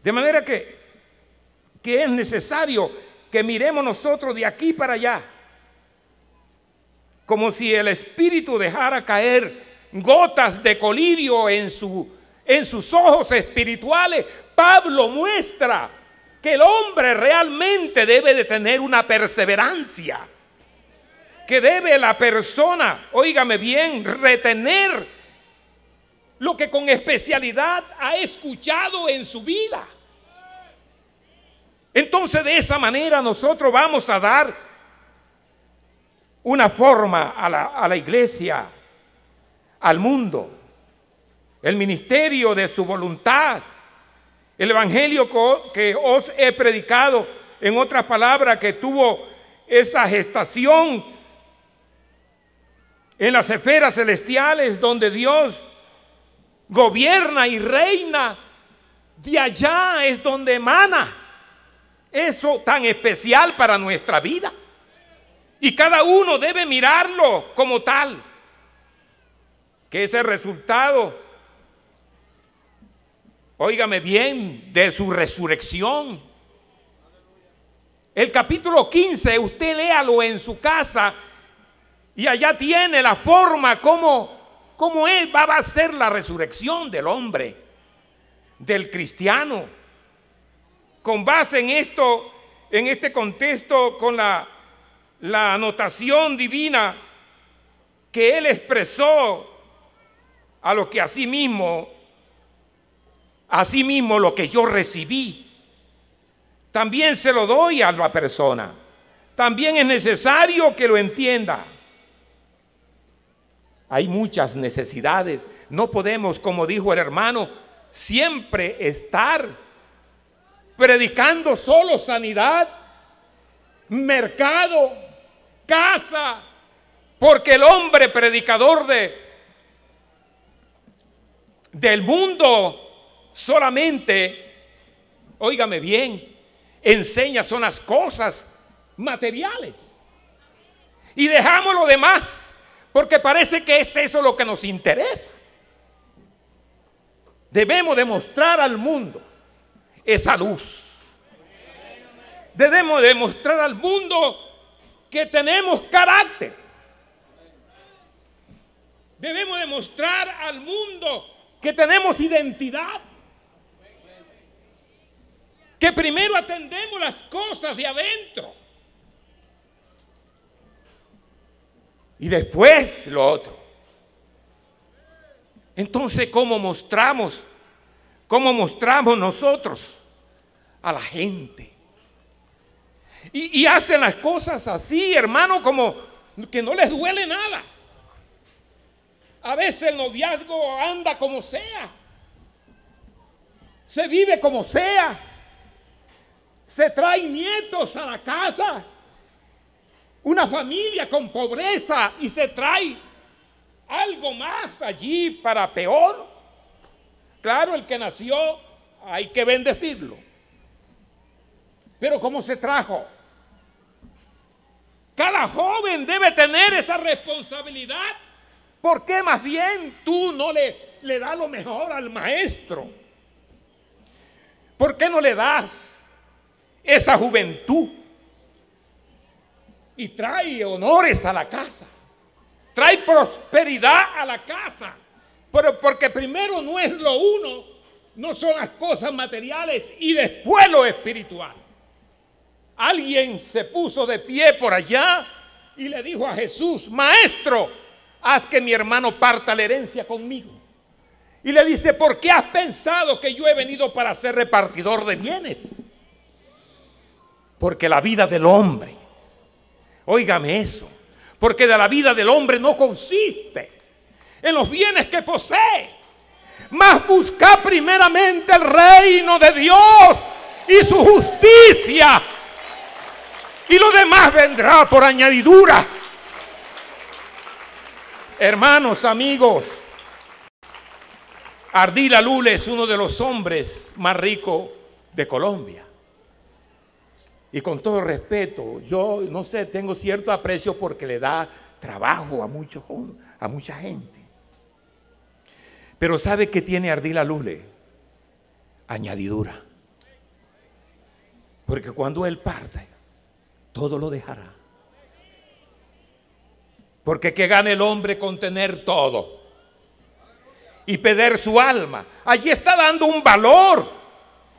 De manera que es necesario que miremos nosotros de aquí para allá. Como si el Espíritu dejara caer gotas de colirio en sus ojos espirituales. Pablo muestra que el hombre realmente debe de tener una perseverancia. Que debe la persona, óigame bien, retener lo que con especialidad ha escuchado en su vida. Entonces de esa manera nosotros vamos a dar una forma a la iglesia, al mundo, el ministerio de su voluntad, el evangelio que os he predicado, en otras palabras, que tuvo esa gestación en las esferas celestiales donde Dios gobierna y reina. De allá es donde emana eso tan especial para nuestra vida. Y cada uno debe mirarlo como tal. Que ese resultado, óigame bien, de su resurrección. El capítulo 15, usted léalo en su casa y allá tiene la forma como él va a ser la resurrección del hombre, del cristiano. Con base en esto, en este contexto, con la anotación divina que él expresó a lo que asimismo lo que yo recibí, también se lo doy a la persona. También es necesario que lo entienda. Hay muchas necesidades. No podemos, como dijo el hermano, siempre estar predicando solo sanidad, mercado, casa, porque el hombre predicador del mundo solamente, óigame bien, enseña son las cosas materiales y dejamos lo demás porque parece que es eso lo que nos interesa. Debemos demostrar al mundo esa luz. Debemos demostrar al mundo que tenemos carácter. Debemos demostrar al mundo que tenemos identidad. Que primero atendemos las cosas de adentro y después lo otro. Entonces, ¿cómo mostramos nosotros a la gente? Y hacen las cosas así, hermano, como que no les duele nada. A veces el noviazgo anda como sea, se vive como sea, se traen nietos a la casa, una familia con pobreza y se trae algo más allí para peor. Claro, el que nació hay que bendecirlo. Pero ¿cómo se trajo? Cada joven debe tener esa responsabilidad. ¿Por qué más bien tú no le das lo mejor al maestro? ¿Por qué no le das esa juventud? Y trae honores a la casa. Trae prosperidad a la casa. Pero porque primero no es lo uno, no son las cosas materiales y después lo espiritual. Alguien se puso de pie por allá y le dijo a Jesús: Maestro, haz que mi hermano parta la herencia conmigo. Y le dice: ¿por qué has pensado que yo he venido para ser repartidor de bienes? Porque la vida del hombre, óigame eso, porque de la vida del hombre no consiste en los bienes que posee, Mas buscad primeramente el reino de Dios y su justicia, y lo demás vendrá por añadidura. Hermanos, amigos, Ardila Lule es uno de los hombres más ricos de Colombia. Y con todo respeto, yo no sé, tengo cierto aprecio porque le da trabajo a mucha gente. Pero ¿sabe qué tiene Ardila Lule? Añadidura. Porque cuando él parte, todo lo dejará. Porque ¿qué gana el hombre con tener todo y perder su alma? Allí está dando un valor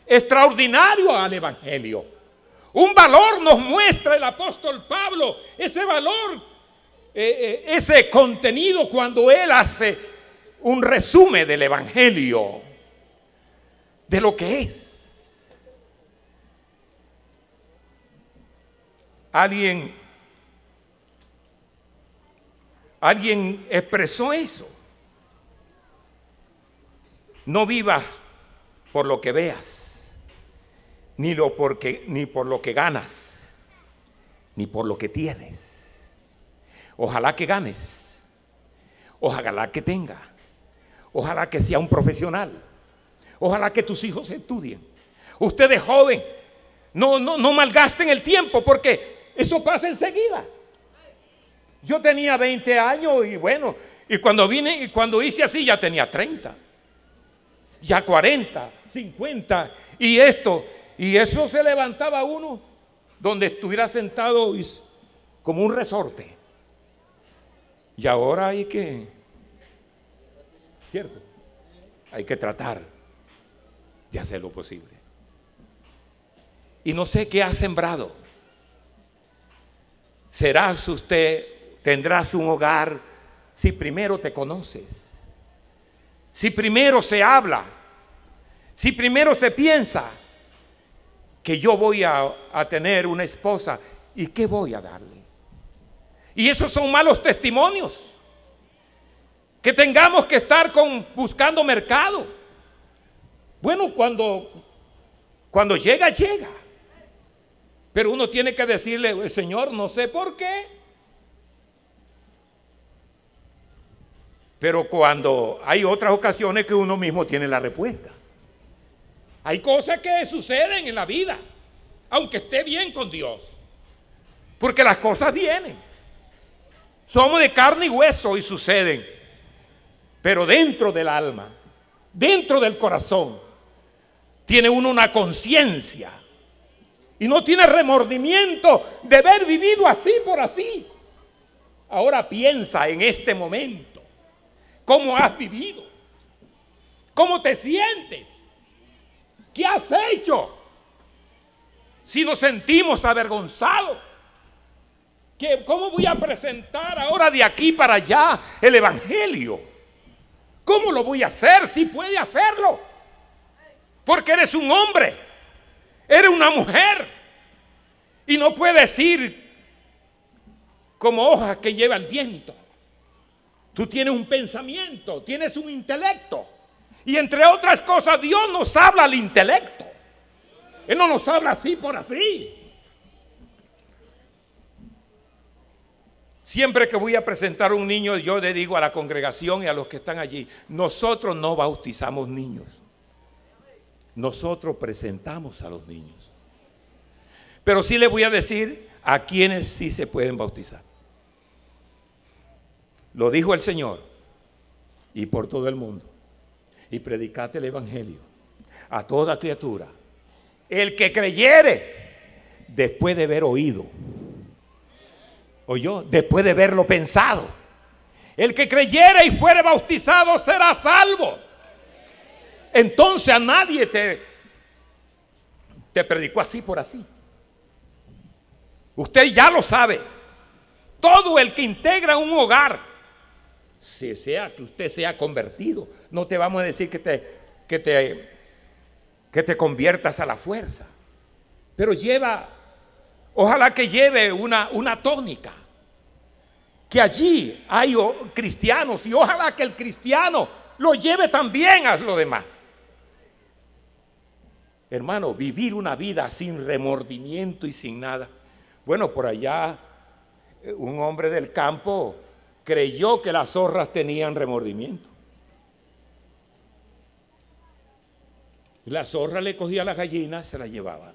extraordinario al evangelio. Un valor nos muestra el apóstol Pablo, ese valor, ese contenido cuando él hace un resumen del evangelio, de lo que es. Alguien expresó eso. No vivas por lo que veas, ni por lo que ganas, ni por lo que tienes. Ojalá que ganes, ojalá que tenga, ojalá que sea un profesional, ojalá que tus hijos estudien. Ustedes jóvenes, no malgasten el tiempo, porque eso pasa enseguida. Yo tenía 20 años y bueno, y cuando hice así ya tenía 30, ya 40, 50 y esto. Y eso se levantaba uno donde estuviera sentado como un resorte. Y ahora hay que, ¿cierto? Hay que tratar de hacer lo posible. Y no sé qué ha sembrado. Tendrás un hogar si primero te conoces, si primero se habla, si primero se piensa que yo voy a tener una esposa y qué voy a darle. Y esos son malos testimonios. Que tengamos que estar buscando mercado. Bueno, cuando llega. Pero uno tiene que decirle, Señor, no sé por qué. Pero cuando hay otras ocasiones que uno mismo tiene la respuesta. Hay cosas que suceden en la vida, aunque esté bien con Dios. Porque las cosas vienen. Somos de carne y hueso y suceden. Pero dentro del alma, dentro del corazón, tiene uno una conciencia. Y no tiene remordimiento de haber vivido así por así. Ahora piensa en este momento. ¿Cómo has vivido? ¿Cómo te sientes? ¿Qué has hecho? Si nos sentimos avergonzados, ¿cómo voy a presentar ahora de aquí para allá el evangelio? ¿Cómo lo voy a hacer si puede hacerlo? Porque eres un hombre, eres una mujer y no puedes ir como hoja que lleva el viento. Tú tienes un pensamiento, tienes un intelecto. Y entre otras cosas, Dios nos habla al intelecto. Él no nos habla así por así. Siempre que voy a presentar a un niño, yo le digo a la congregación y a los que están allí, nosotros no bautizamos niños. Nosotros presentamos a los niños. Pero sí les voy a decir a quienes sí se pueden bautizar. Lo dijo el Señor, y por todo el mundo. Y predicate el evangelio a toda criatura. El que creyere, después de haber oído, oyó, después de haberlo pensado, el que creyere y fuere bautizado será salvo. Entonces a nadie te predicó así por así. Usted ya lo sabe. Todo el que integra un hogar, sea que usted sea convertido, no te vamos a decir que te conviertas a la fuerza, pero ojalá que lleve una tónica, que allí hay cristianos, y ojalá que el cristiano lo lleve también a lo demás. Hermano, vivir una vida sin remordimiento y sin nada. Bueno, por allá un hombre del campo creyó que las zorras tenían remordimiento. La zorra le cogía a las gallinas, se las llevaba.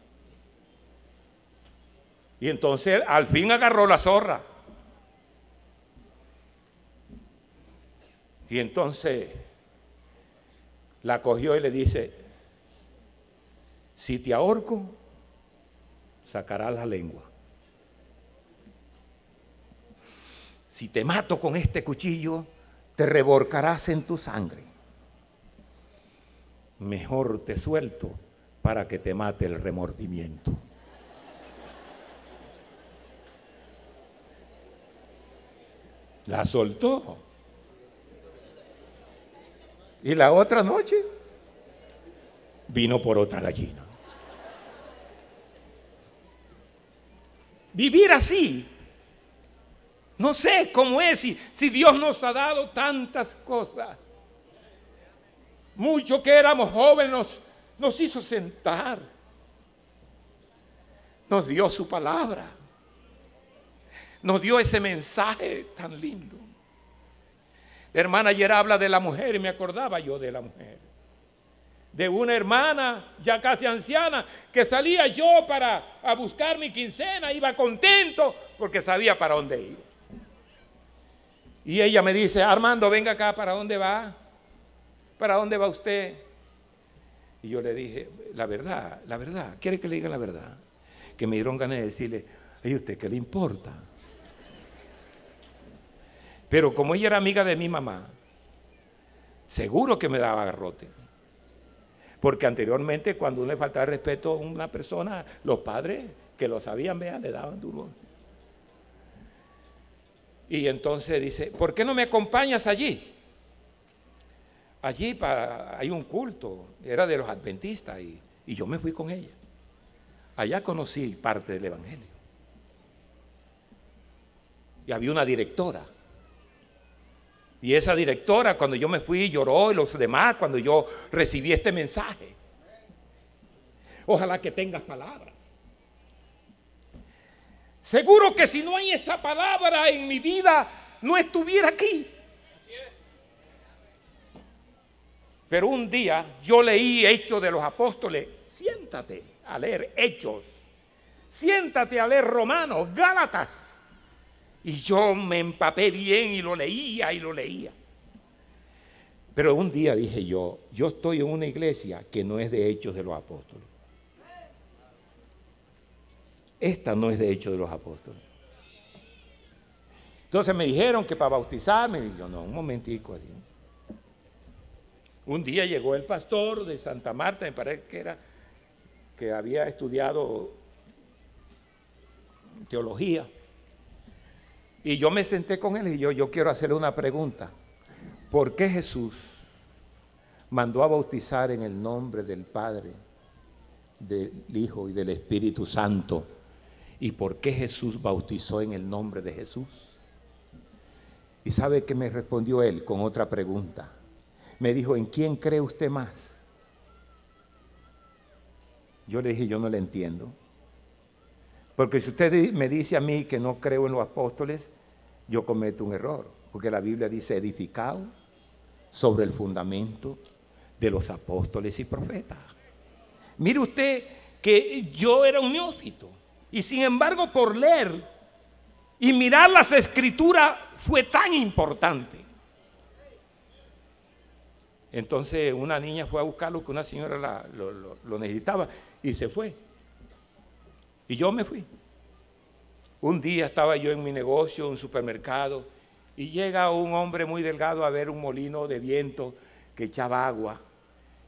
Y entonces al fin agarró la zorra. Y entonces la cogió y le dice: si te ahorco, sacarás la lengua. Si te mato con este cuchillo, te revolcarás en tu sangre. Mejor te suelto para que te mate el remordimiento. La soltó. Y la otra noche vino por otra gallina. Vivir así, no sé cómo es, si Dios nos ha dado tantas cosas. Mucho que éramos jóvenes nos hizo sentar. Nos dio su palabra. Nos dio ese mensaje tan lindo. La hermana ayer habla de la mujer y me acordaba yo de la mujer. De una hermana ya casi anciana que salía yo a buscar mi quincena, iba contento porque sabía para dónde iba. Y ella me dice: Armando, venga acá, ¿para dónde va? ¿Para dónde va usted? Y yo le dije: la verdad, ¿quiere que le diga la verdad? Que me dieron ganas de decirle: ¿y usted qué le importa? Pero como ella era amiga de mi mamá, seguro que me daba garrote. Porque anteriormente, cuando uno le faltaba respeto a una persona, los padres que lo sabían, vean, le daban duro. Y entonces dice: ¿por qué no me acompañas allí? Allí hay un culto, era de los adventistas, y yo me fui con ella. Allá conocí parte del evangelio. Y había una directora. Y esa directora, cuando yo me fui, lloró, y los demás cuando yo recibí este mensaje. Ojalá que tengas palabras. Seguro que si no hay esa palabra en mi vida, no estuviera aquí. Pero un día yo leí Hechos de los Apóstoles. Siéntate a leer Hechos. Siéntate a leer Romanos, Gálatas. Y yo me empapé bien y lo leía y lo leía. Pero un día dije yo estoy en una iglesia que no es de Hechos de los Apóstoles. Esta no es de Hechos de los Apóstoles. Entonces me dijeron que para bautizarme, y yo no, un momentico así. Un día llegó el pastor de Santa Marta, me parece que había estudiado teología. Y yo me senté con él y yo quiero hacerle una pregunta. ¿Por qué Jesús mandó a bautizar en el nombre del Padre, del Hijo y del Espíritu Santo? ¿Y por qué Jesús bautizó en el nombre de Jesús? ¿Y sabe qué me respondió él con otra pregunta? Me dijo: ¿en quién cree usted más? Yo le dije: yo no le entiendo. Porque si usted me dice a mí que no creo en los apóstoles, yo cometo un error. Porque la Biblia dice: edificado sobre el fundamento de los apóstoles y profetas. Mire usted que yo era un neófito. Y sin embargo, por leer y mirar las escrituras fue tan importante. Entonces una niña fue a buscarlo, que una señora lo necesitaba, y se fue. Y yo me fui. Un día estaba yo en mi negocio, en un supermercado, y llega un hombre muy delgado a ver un molino de viento que echaba agua,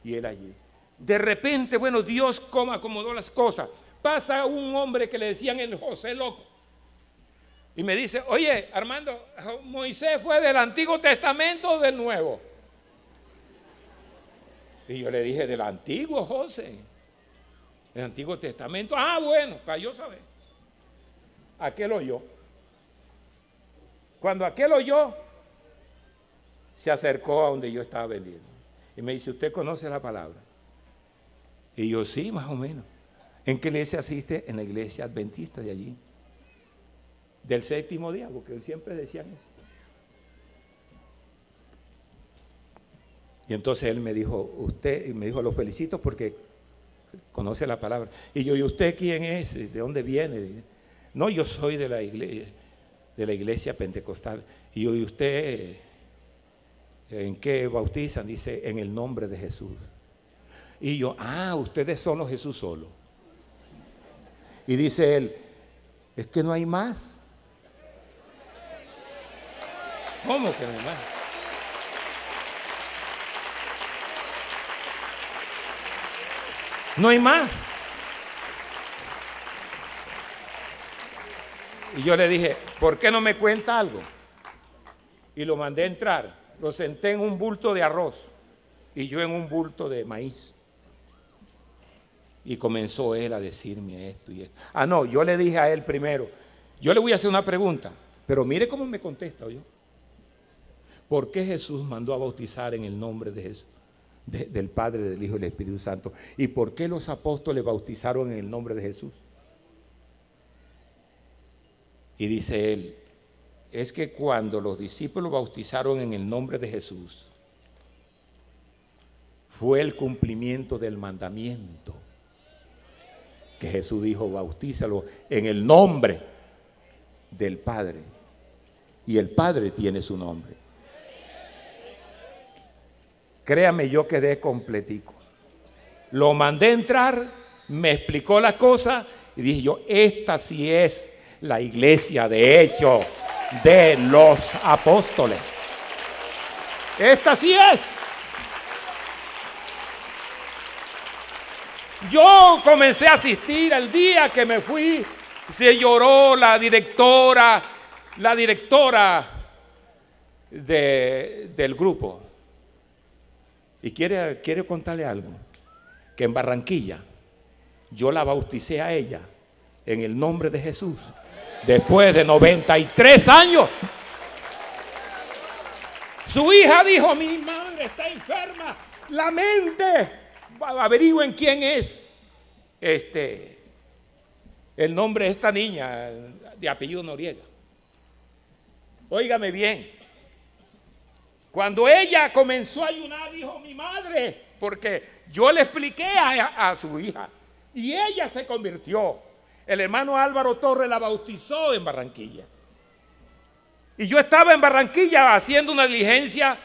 y él allí. De repente, bueno, Dios cómo acomodó las cosas. Pasa un hombre que le decían el José Loco. Y me dice: oye, Armando, ¿Moisés fue del Antiguo Testamento o del Nuevo? Y yo le dije: del Antiguo, José. El Antiguo Testamento. Ah, bueno, para yo saber. Aquel oyó. Cuando aquel oyó, se acercó a donde yo estaba vendiendo. Y me dice, ¿usted conoce la palabra? Y yo, sí, más o menos. ¿En qué iglesia asiste? En la iglesia adventista de allí. Del séptimo día, porque siempre decían eso. Y entonces él me dijo, lo felicito porque conoce la palabra. Y yo, ¿y usted quién es? ¿De dónde viene? No, yo soy de la iglesia pentecostal. Y yo, ¿y usted en qué bautizan? Dice, en el nombre de Jesús. Y yo, ustedes son los Jesús solo. Y dice él, es que no hay más. ¿Cómo que no hay más? No hay más. Y yo le dije, ¿por qué no me cuenta algo? Y lo mandé a entrar. Lo senté en un bulto de arroz y yo en un bulto de maíz. Y comenzó él a decirme esto y esto. No, yo le dije a él primero, yo le voy a hacer una pregunta, pero mire cómo me contesta yo. ¿Por qué Jesús mandó a bautizar en el nombre de Jesús? Del Padre, del Hijo y del Espíritu Santo. ¿Y por qué los apóstoles bautizaron en el nombre de Jesús? Y dice él, es que cuando los discípulos bautizaron en el nombre de Jesús, fue el cumplimiento del mandamiento. Que Jesús dijo, bautízalo en el nombre del Padre. Y el Padre tiene su nombre. Créame, yo quedé completico. Lo mandé entrar, me explicó las cosas y dije yo, esta sí es la iglesia de hecho de los apóstoles. Esta sí es. Yo comencé a asistir el día que me fui, se lloró la directora del grupo. Y quiere contarle algo, que en Barranquilla yo la bauticé a ella en el nombre de Jesús, después de 93 años. Su hija dijo, mi madre está enferma, la mente, averigüen quién es el nombre de esta niña de apellido Noriega. Óigame bien. Cuando ella comenzó a ayunar, dijo mi madre, porque yo le expliqué a su hija y ella se convirtió. El hermano Álvaro Torres la bautizó en Barranquilla. Y yo estaba en Barranquilla haciendo una diligencia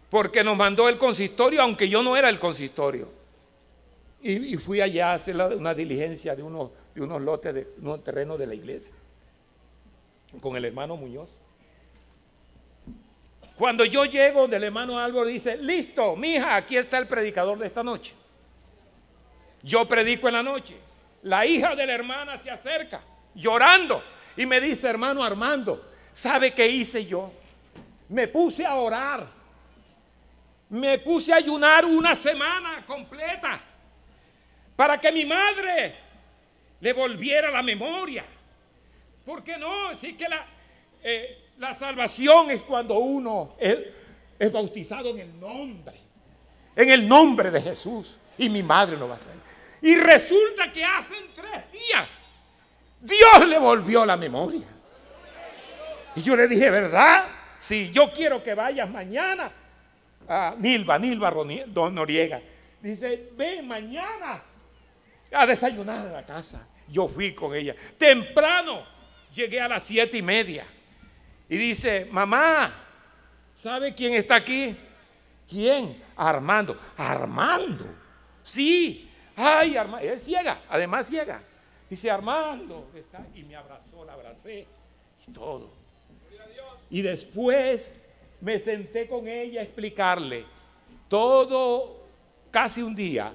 porque nos mandó el consistorio, aunque yo no era el consistorio. Y fui allá a hacer una diligencia de unos lotes, de unos terrenos de la iglesia, con el hermano Muñoz. Cuando yo llego del hermano Álvaro, dice, listo, mija, aquí está el predicador de esta noche. Yo predico en la noche. La hija de la hermana se acerca, llorando, y me dice, hermano Armando, ¿sabe qué hice yo? Me puse a orar. Me puse a ayunar una semana completa para que mi madre le volviera la memoria. ¿Por qué no? Sí que la salvación es cuando uno es bautizado en el nombre de Jesús. Y mi madre lo va a hacer. Y resulta que hace 3 días Dios le volvió la memoria. Y yo le dije, ¿verdad? Sí, yo quiero que vayas mañana a Nilva Noriega. Dice, ven mañana a desayunar en la casa. Yo fui con ella. Temprano llegué a las 7:30. Y dice, mamá, ¿sabe quién está aquí? ¿Quién? Armando. ¿Armando? Sí. Ay, Armando. Él ciega, además ciega. Dice, Armando está. Y me abrazó, la abracé y todo. Y después me senté con ella a explicarle todo, casi un día.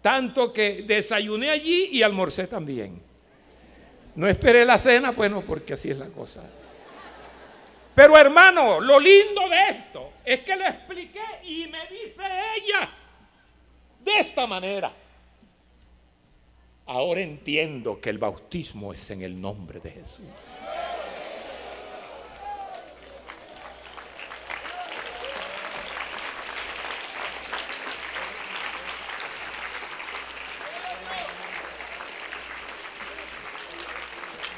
Tanto que desayuné allí y almorcé también. No esperé la cena, bueno, porque así es la cosa. Pero hermano, lo lindo de esto es que le expliqué y me dice ella de esta manera. Ahora entiendo que el bautismo es en el nombre de Jesús.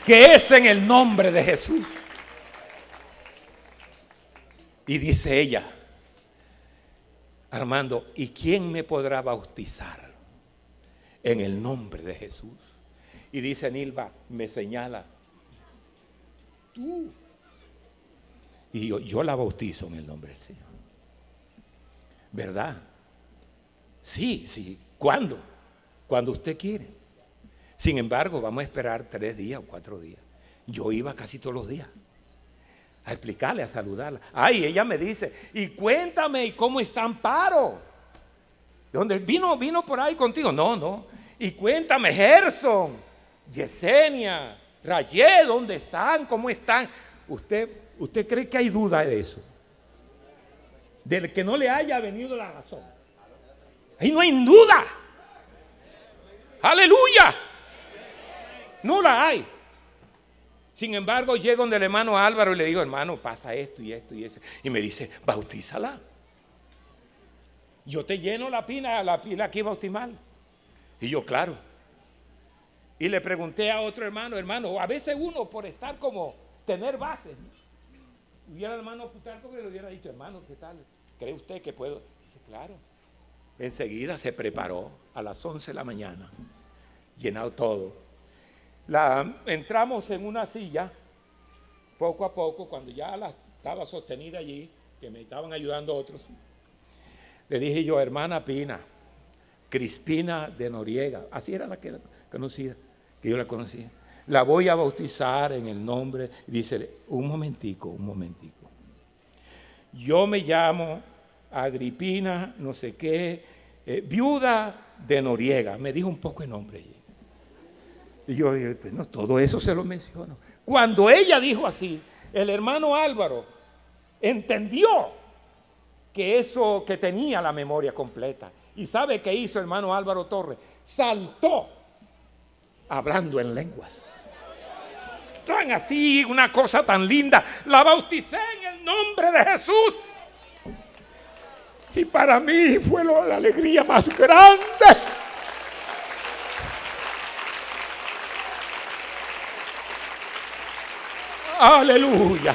que es en el nombre de Jesús. Y dice ella, Armando, ¿y quién me podrá bautizar en el nombre de Jesús? Y dice Nilva, me señala, tú. Y yo la bautizo en el nombre del Señor. ¿Verdad? Sí, sí. ¿Cuándo? Cuando usted quiere. Sin embargo, vamos a esperar 3 días o 4 días. Yo iba casi todos los días a explicarle, a saludarla. Ay, ella me dice, y cuéntame, ¿y cómo está Amparo? ¿De dónde vino por ahí contigo? No. Y cuéntame, Gerson, Yesenia, Rayé, ¿dónde están? ¿Cómo están? ¿Usted cree que hay duda de eso? Del que no le haya venido la razón. Ahí no hay duda. Aleluya. No la hay. Sin embargo, llego donde el hermano Álvaro y le digo, hermano, pasa esto y esto y eso. Y me dice, bautízala. Yo te lleno la pila aquí bautismal. Y yo, claro. Y le pregunté a otro hermano, a veces uno por estar como, tener bases, ¿no? Hubiera el hermano Plutarco que le hubiera dicho, hermano, ¿qué tal? ¿Cree usted que puedo? Dice, claro. Enseguida se preparó a las 11 de la mañana, llenado todo. Entramos en una silla, poco a poco, cuando ya estaba sostenida allí, que me estaban ayudando otros, le dije yo, hermana Pina, Crispina de Noriega, así era la que conocía, que yo la conocía, la voy a bautizar en el nombre, y dice, un momentico, yo me llamo Agripina, no sé qué, viuda de Noriega, me dijo un poco el nombre allí. Y yo dije, no, todo eso se lo menciono. Cuando ella dijo así, el hermano Álvaro entendió que tenía la memoria completa. ¿Y sabe qué hizo el hermano Álvaro Torres? Saltó hablando en lenguas. Tan así, una cosa tan linda. La bauticé en el nombre de Jesús. Y para mí fue la alegría más grande. Aleluya.